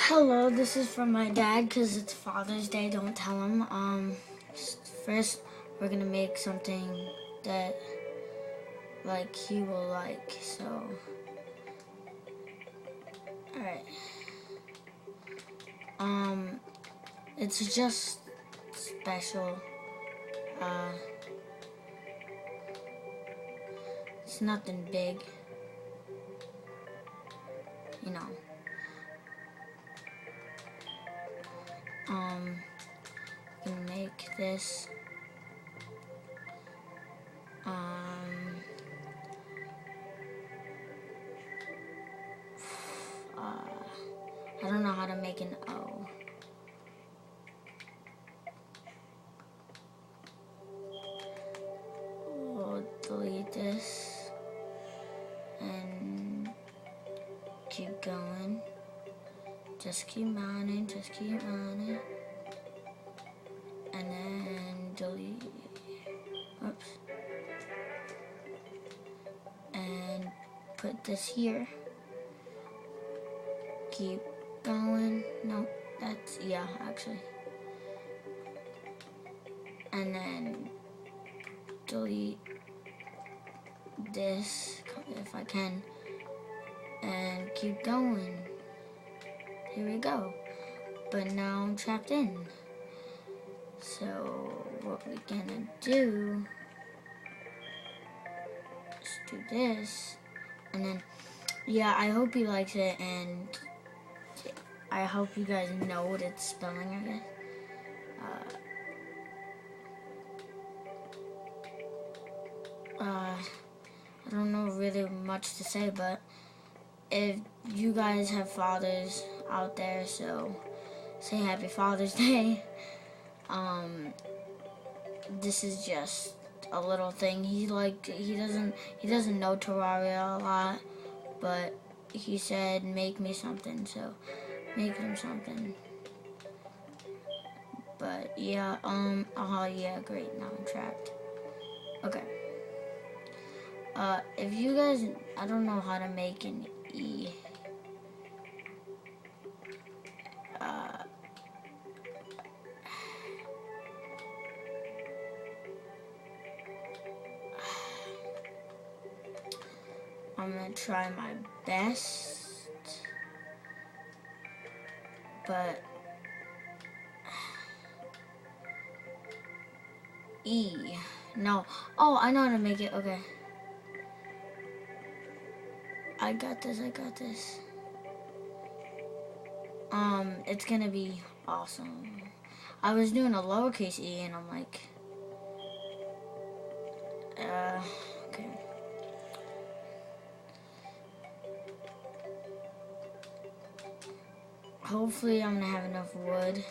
Hello, this is from my dad because it's Father's Day. Don't tell him. First we're gonna make something that he will like. So, all right. It's just special. It's nothing big, you know. Gonna make this. I don't know how to make an O. We'll delete this and keep going. Just keep mining, just keep mining. And then delete. Oops. And put this here. Keep going. No, that's, yeah, actually. And then delete this if I can. And keep going. Here we go. But now I'm trapped in. So what we're gonna do is do this. And then, yeah, I hope he likes it, and I hope you guys know what it's spelling, I guess. I don't know really much to say, but if you guys have fathers out there, so say Happy Father's Day. This is just a little thing. He doesn't know Terraria a lot, but he said make me something, so make him something. But yeah, oh yeah, great, now I'm trapped. Okay. If you guys, I don't know how to make an E. I'm gonna try my best, but E. No. Oh, I know how to make it. Okay. I got this. It's gonna be awesome. I was doing a lowercase e and I'm like, okay. Hopefully I'm gonna have enough wood.